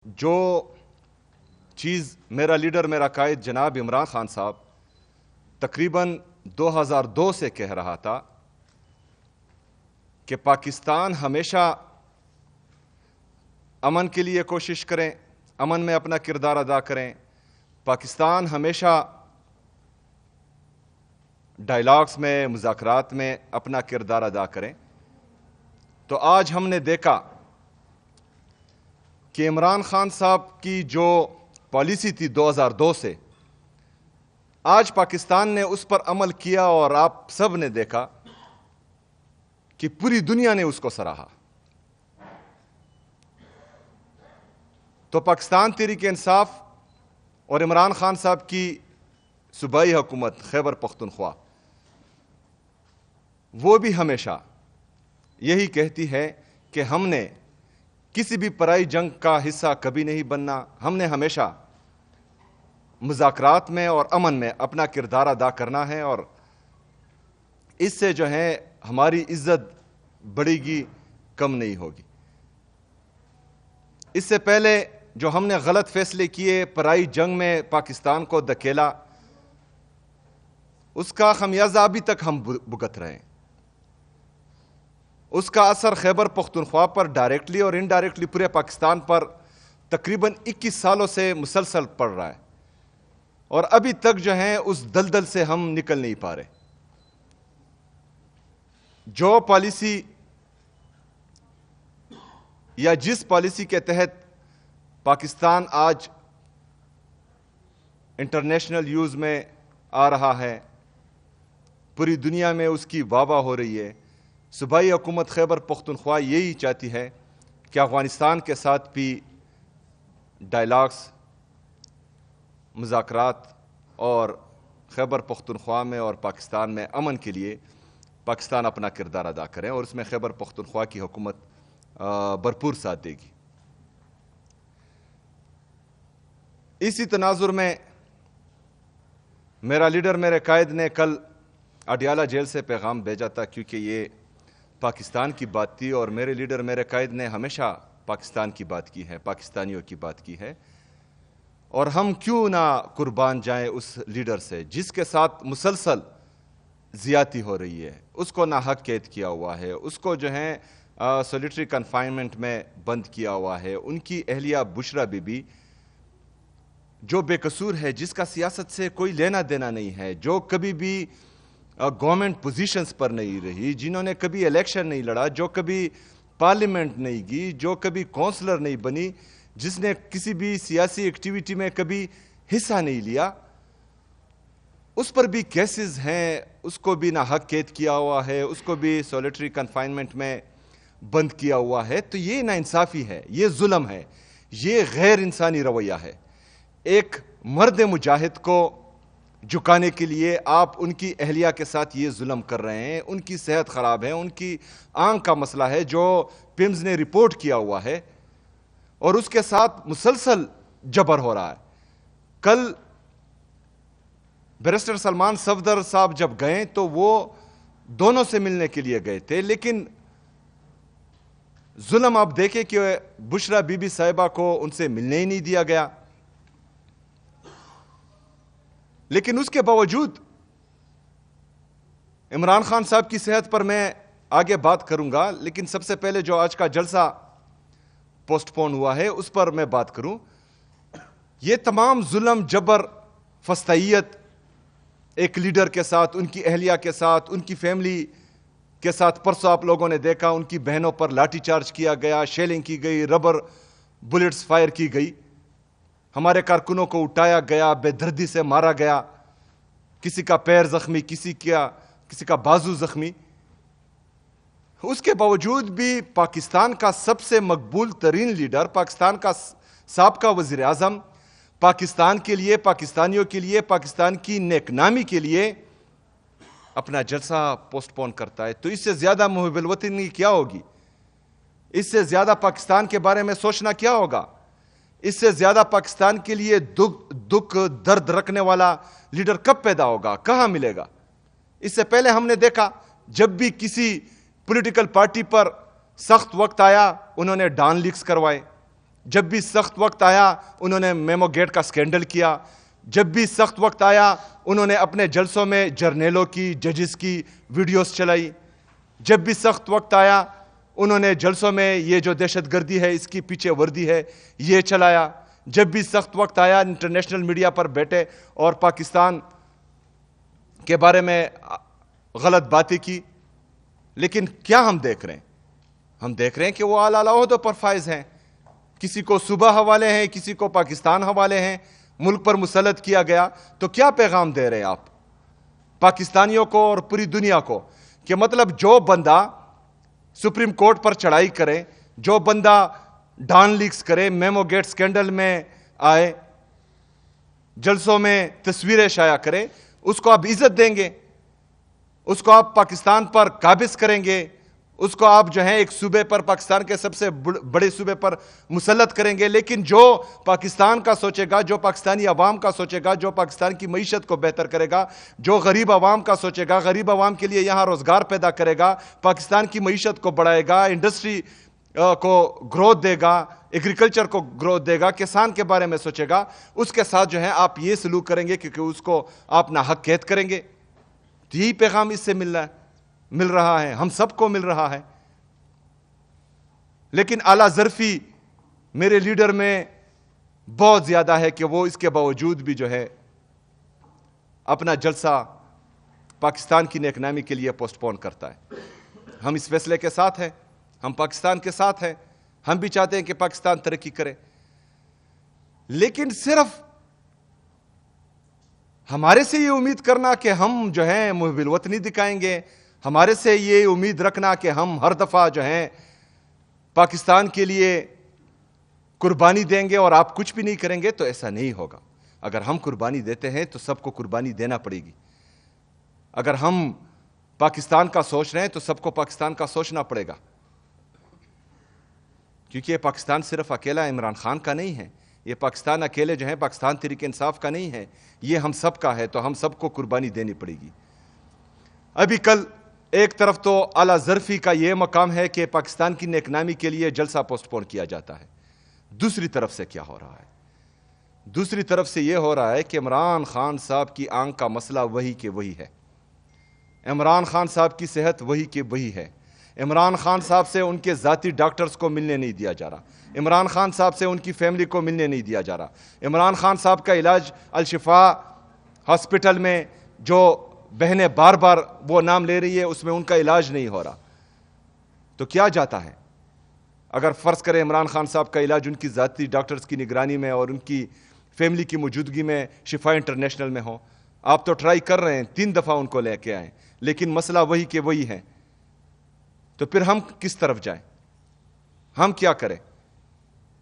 جو چیز میرا لیڈر میرا قائد جناب عمران خان صاحب تقریباً 2002 سے کہہ رہا تھا کہ پاکستان ہمیشہ امن کے لیے کوشش کریں، امن میں اپنا کردار ادا کریں، پاکستان ہمیشہ ڈائلاگز میں مذاکرات میں اپنا کردار ادا کریں، تو آج ہم نے دیکھا کہ عمران خان صاحب کی جو پالیسی تھی 2002 سے آج پاکستان نے اس پر عمل کیا، اور آپ سب نے دیکھا کہ پوری دنیا نے اس کو سراہا۔ تو پاکستان تحریک انصاف اور عمران خان صاحب کی صوبائی حکومت خیبر پختونخوا وہ بھی ہمیشہ یہی کہتی ہے کہ ہم نے کسی بھی پرائی جنگ کا حصہ کبھی نہیں بننا، ہم نے ہمیشہ مذاکرات میں اور امن میں اپنا کردار ادا کرنا ہے، اور اس سے جو ہے ہماری عزت بڑھے گی، کم نہیں ہوگی۔ اس سے پہلے جو ہم نے غلط فیصلے کیے، پرائی جنگ میں پاکستان کو دھکیلا، اس کا خمیازہ ابھی تک ہم بھگت رہے ہیں۔ اس کا اثر خیبر پختونخوا پر ڈائریکٹلی اور انڈائریکٹلی پورے پاکستان پر تقریباً 21 سالوں سے مسلسل پڑ رہا ہے، اور ابھی تک جو ہے اس دلدل سے ہم نکل نہیں پا رہے۔ جو پالیسی یا جس پالیسی کے تحت پاکستان آج انٹرنیشنل یوز میں آ رہا ہے، پوری دنیا میں اس کی واہ واہ ہو رہی ہے، صوبائی حکومت خیبر پختونخوا یہی چاہتی ہے کہ افغانستان کے ساتھ بھی ڈائلاگز، مذاکرات اور خیبر پختونخوا میں اور پاکستان میں امن کے لیے پاکستان اپنا کردار ادا کریں، اور اس میں خیبر پختونخوا کی حکومت بھرپور ساتھ دے گی۔ اسی تناظر میں میرا لیڈر میرے قائد نے کل اڈیالہ جیل سے پیغام بھیجا تھا، کیونکہ یہ پاکستان کی بات تھی، اور میرے لیڈر میرے قائد نے ہمیشہ پاکستان کی بات کی ہے، پاکستانیوں کی بات کی ہے، اور ہم کیوں نہ قربان جائیں اس لیڈر سے جس کے ساتھ مسلسل زیادتی ہو رہی ہے، اس کو ناحق قید کیا ہوا ہے، اس کو جو ہے سولیٹری کنفائنمنٹ میں بند کیا ہوا ہے، ان کی اہلیہ بشرا بی بی جو بے قصور ہے، جس کا سیاست سے کوئی لینا دینا نہیں ہے، جو کبھی بھی گورنمنٹ پوزیشنز پر نہیں رہی، جنہوں نے کبھی الیکشن نہیں لڑا، جو کبھی پارلیمنٹ نہیں گئی، جو کبھی کونسلر نہیں بنی، جس نے کسی بھی سیاسی ایکٹیویٹی میں کبھی حصہ نہیں لیا، اس پر بھی کیسز ہیں، اس کو بھی ناحق قید کیا ہوا ہے، اس کو بھی سولیٹری کنفائنمنٹ میں بند کیا ہوا ہے۔ تو یہ ناانصافی ہے، یہ ظلم ہے، یہ غیر انسانی رویہ ہے۔ ایک مرد مجاہد کو جھکانے کے لیے آپ ان کی اہلیہ کے ساتھ یہ ظلم کر رہے ہیں، ان کی صحت خراب ہے، ان کی آنکھ کا مسئلہ ہے جو پیمز نے رپورٹ کیا ہوا ہے، اور اس کے ساتھ مسلسل جبر ہو رہا ہے۔ کل بیرسٹر سلمان صفدر صاحب جب گئے تو وہ دونوں سے ملنے کے لیے گئے تھے، لیکن ظلم آپ دیکھیں کہ بشرا بی بی صاحبہ کو ان سے ملنے ہی نہیں دیا گیا۔ لیکن اس کے باوجود عمران خان صاحب کی صحت پر میں آگے بات کروں گا، لیکن سب سے پہلے جو آج کا جلسہ پوسٹ پون ہوا ہے اس پر میں بات کروں۔ یہ تمام ظلم، جبر، فسطائیت ایک لیڈر کے ساتھ، ان کی اہلیہ کے ساتھ، ان کی فیملی کے ساتھ پرسوں آپ لوگوں نے دیکھا ان کی بہنوں پر لاٹھی چارج کیا گیا، شیلنگ کی گئی، ربر بلٹس فائر کی گئی، ہمارے کارکنوں کو اٹھایا گیا، بے دردی سے مارا گیا، کسی کا پیر زخمی، کسی کا بازو زخمی۔ اس کے باوجود بھی پاکستان کا سب سے مقبول ترین لیڈر، پاکستان کا سابقہ وزیر اعظم، پاکستان کے لیے، پاکستانیوں کے لیے، پاکستان کی نیک نامی کے لیے اپنا جلسہ پوسٹ پون کرتا ہے۔ تو اس سے زیادہ محب الوطنی کیا ہوگی؟ اس سے زیادہ پاکستان کے بارے میں سوچنا کیا ہوگا؟ اس سے زیادہ پاکستان کے لیے دکھ درد رکھنے والا لیڈر کب پیدا ہوگا، کہاں ملے گا؟ اس سے پہلے ہم نے دیکھا جب بھی کسی پولیٹیکل پارٹی پر سخت وقت آیا، انہوں نے ڈان لیکس کروائے، جب بھی سخت وقت آیا انہوں نے میمو گیٹ کا سکینڈل کیا، جب بھی سخت وقت آیا انہوں نے اپنے جلسوں میں جرنیلوں کی، ججز کی ویڈیوز چلائی، جب بھی سخت وقت آیا انہوں نے جلسوں میں یہ جو دہشت گردی ہے اس کی پیچھے وردی ہے یہ چلایا، جب بھی سخت وقت آیا انٹرنیشنل میڈیا پر بیٹھے اور پاکستان کے بارے میں غلط باتیں کی۔ لیکن کیا ہم دیکھ رہے ہیں؟ ہم دیکھ رہے ہیں کہ وہ اعلیٰ عہدوں پر فائز ہیں، کسی کو صوبہ حوالے ہیں، کسی کو پاکستان حوالے ہیں، ملک پر مسلط کیا گیا۔ تو کیا پیغام دے رہے ہیں آپ پاکستانیوں کو اور پوری دنیا کو؟ کہ مطلب جو بندہ سپریم کورٹ پر چڑھائی کرے، جو بندہ ڈان لیکس کرے، میمو گیٹ سکینڈل میں آئے، جلسوں میں تصویریں شائع کرے، اس کو آپ عزت دیں گے، اس کو آپ پاکستان پر قابض کریں گے، اس کو آپ جو ہیں ایک صوبے پر، پاکستان کے سب سے بڑے صوبے پر مسلط کریں گے۔ لیکن جو پاکستان کا سوچے گا، جو پاکستانی عوام کا سوچے گا، جو پاکستان کی معیشت کو بہتر کرے گا، جو غریب عوام کا سوچے گا، غریب عوام کے لیے یہاں روزگار پیدا کرے گا، پاکستان کی معیشت کو بڑھائے گا، انڈسٹری کو گروتھ دے گا، ایگریکلچر کو گروتھ دے گا، کسان کے بارے میں سوچے گا، اس کے ساتھ جو ہے آپ یہ سلوک کریں گے کیونکہ اس کو آپ ناحق قید کریں گے۔ یہی پیغام اس سے مل رہا ہے، ہم سب کو مل رہا ہے۔ لیکن اعلیٰ ظرفی میرے لیڈر میں بہت زیادہ ہے کہ وہ اس کے باوجود بھی جو ہے اپنا جلسہ پاکستان کی نیک نامی کے لیے پوسٹ پون کرتا ہے۔ ہم اس فیصلے کے ساتھ ہیں، ہم پاکستان کے ساتھ ہیں، ہم بھی چاہتے ہیں کہ پاکستان ترقی کرے، لیکن صرف ہمارے سے یہ امید کرنا کہ ہم جو ہیں محب الوطنی دکھائیں گے، ہمارے سے یہ امید رکھنا کہ ہم ہر دفعہ جو ہیں پاکستان کے لیے قربانی دیں گے اور آپ کچھ بھی نہیں کریں گے، تو ایسا نہیں ہوگا۔ اگر ہم قربانی دیتے ہیں تو سب کو قربانی دینا پڑے گی۔ اگر ہم پاکستان کا سوچ رہے ہیں تو سب کو پاکستان کا سوچنا پڑے گا، کیونکہ یہ پاکستان صرف اکیلا عمران خان کا نہیں ہے، یہ پاکستان اکیلے جو ہے پاکستان تحریک انصاف کا نہیں ہے، یہ ہم سب کا ہے، تو ہم سب کو قربانی دینی پڑے گی۔ ابھی کل ایک طرف تو اعلیٰ ظرفی کا یہ مقام ہے کہ پاکستان کی نیک نامی کے لیے جلسہ پوسٹ پون کیا جاتا ہے، دوسری طرف سے کیا ہو رہا ہے؟ دوسری طرف سے یہ ہو رہا ہے کہ عمران خان صاحب کی آنکھ کا مسئلہ وہی کہ وہی ہے، عمران خان صاحب کی صحت وہی کہ وہی ہے، عمران خان صاحب سے ان کے ذاتی ڈاکٹرز کو ملنے نہیں دیا جا رہا، عمران خان صاحب سے ان کی فیملی کو ملنے نہیں دیا جا رہا، عمران خان صاحب کا علاج الشفا ہاسپٹل میں جو بہنیں بار بار وہ نام لے رہی ہے اس میں ان کا علاج نہیں ہو رہا۔ تو کیا جاتا ہے اگر فرض کریں عمران خان صاحب کا علاج ان کی ذاتی ڈاکٹرز کی نگرانی میں اور ان کی فیملی کی موجودگی میں شفا انٹرنیشنل میں ہو؟ آپ تو ٹرائی کر رہے ہیں، 3 دفعہ ان کو لے کے آئیں، لیکن مسئلہ وہی کہ وہی ہے، تو پھر ہم کس طرف جائیں؟ ہم کیا کریں؟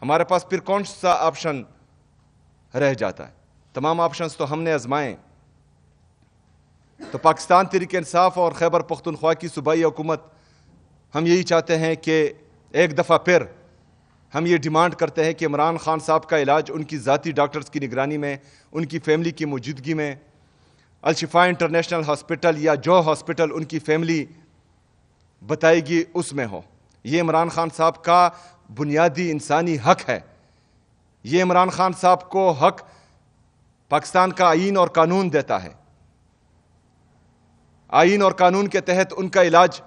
ہمارے پاس پھر کون سا آپشن رہ جاتا ہے؟ تمام آپشنز تو ہم نے آزمائے۔ تو پاکستان تحریک انصاف اور خیبر پختونخوا کی صوبائی حکومت ہم یہی چاہتے ہیں کہ ایک دفعہ پھر ہم یہ ڈیمانڈ کرتے ہیں کہ عمران خان صاحب کا علاج ان کی ذاتی ڈاکٹرز کی نگرانی میں، ان کی فیملی کی موجودگی میں، الشفا انٹرنیشنل ہاسپٹل یا جو ہاسپٹل ان کی فیملی بتائے گی اس میں ہو۔ یہ عمران خان صاحب کا بنیادی انسانی حق ہے، یہ عمران خان صاحب کو حق پاکستان کا آئین اور قانون دیتا ہے۔ آئین اور قانون کے تحت ان کا علاج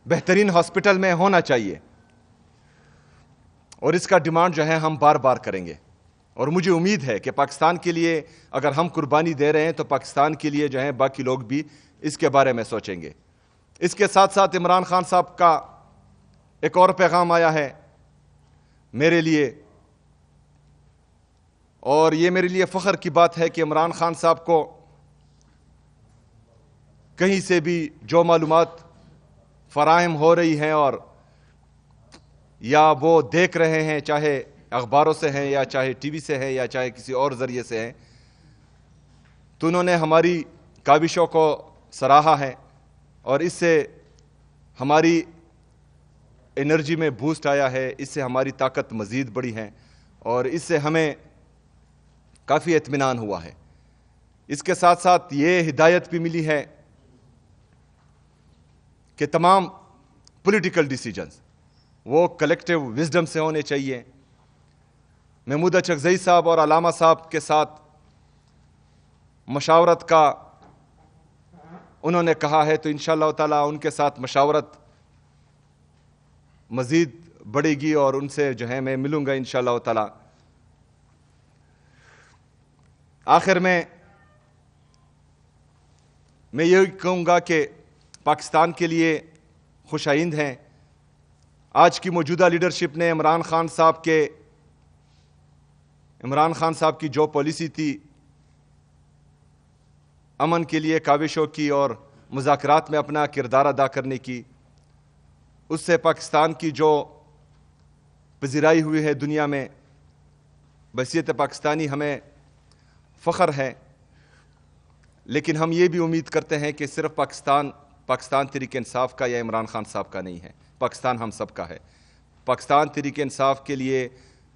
بہترین ہاسپٹل میں ہونا چاہیے، اور اس کا ڈیمانڈ جو ہے ہم بار بار کریں گے، اور مجھے امید ہے کہ پاکستان کے لیے اگر ہم قربانی دے رہے ہیں تو پاکستان کے لیے جو ہے باقی لوگ بھی اس کے بارے میں سوچیں گے۔ اس کے ساتھ ساتھ عمران خان صاحب کا ایک اور پیغام آیا ہے میرے لیے، اور یہ میرے لیے فخر کی بات ہے کہ عمران خان صاحب کو کہیں سے بھی جو معلومات فراہم ہو رہی ہیں اور یا وہ دیکھ رہے ہیں، چاہے اخباروں سے ہیں یا چاہے ٹی وی سے ہے یا چاہے کسی اور ذریعے سے ہیں، تو انہوں نے ہماری کاوشوں کو سراہا ہے، اور اس سے ہماری انرجی میں بوسٹ آیا ہے، اس سے ہماری طاقت مزید بڑھی ہے، اور اس سے ہمیں کافی اطمینان ہوا ہے۔ اس کے ساتھ ساتھ یہ ہدایت بھی ملی ہے کہ تمام پولیٹیکل ڈیسیجنز وہ کلیکٹیو وزڈم سے ہونے چاہیے. محمود اچکزئی صاحب اور علامہ صاحب کے ساتھ مشاورت کا انہوں نے کہا ہے، تو انشاءاللہ تعالیٰ ان کے ساتھ مشاورت مزید بڑھے گی اور ان سے جو ہے میں ملوں گا انشاءاللہ تعالیٰ. آخر میں یہ کہوں گا کہ پاکستان کے لیے خوش آئند ہیں. آج کی موجودہ لیڈرشپ نے عمران خان صاحب کی جو پالیسی تھی امن کے لیے کاوشوں کی اور مذاکرات میں اپنا کردار ادا کرنے کی، اس سے پاکستان کی جو پذیرائی ہوئی ہے دنیا میں، بحیثیت پاکستانی ہمیں فخر ہے. لیکن ہم یہ بھی امید کرتے ہیں کہ صرف پاکستان تحریک انصاف کا یا عمران خان صاحب کا نہیں ہے، پاکستان ہم سب کا ہے. پاکستان تحریک انصاف کے لیے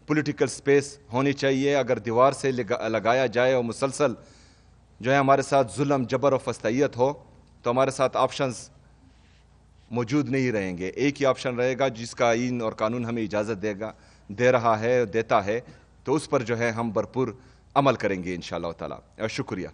پولیٹیکل سپیس ہونی چاہیے. اگر دیوار سے لگایا جائے اور مسلسل جو ہے ہمارے ساتھ ظلم، جبر و فسطائیت ہو تو ہمارے ساتھ آپشنز موجود نہیں رہیں گے. ایک ہی آپشن رہے گا جس کا آئین اور قانون ہمیں اجازت دے رہا ہے، دیتا ہے، تو اس پر جو ہے ہم بھرپور عمل کریں گے انشاءاللہ تعالی. شکریہ.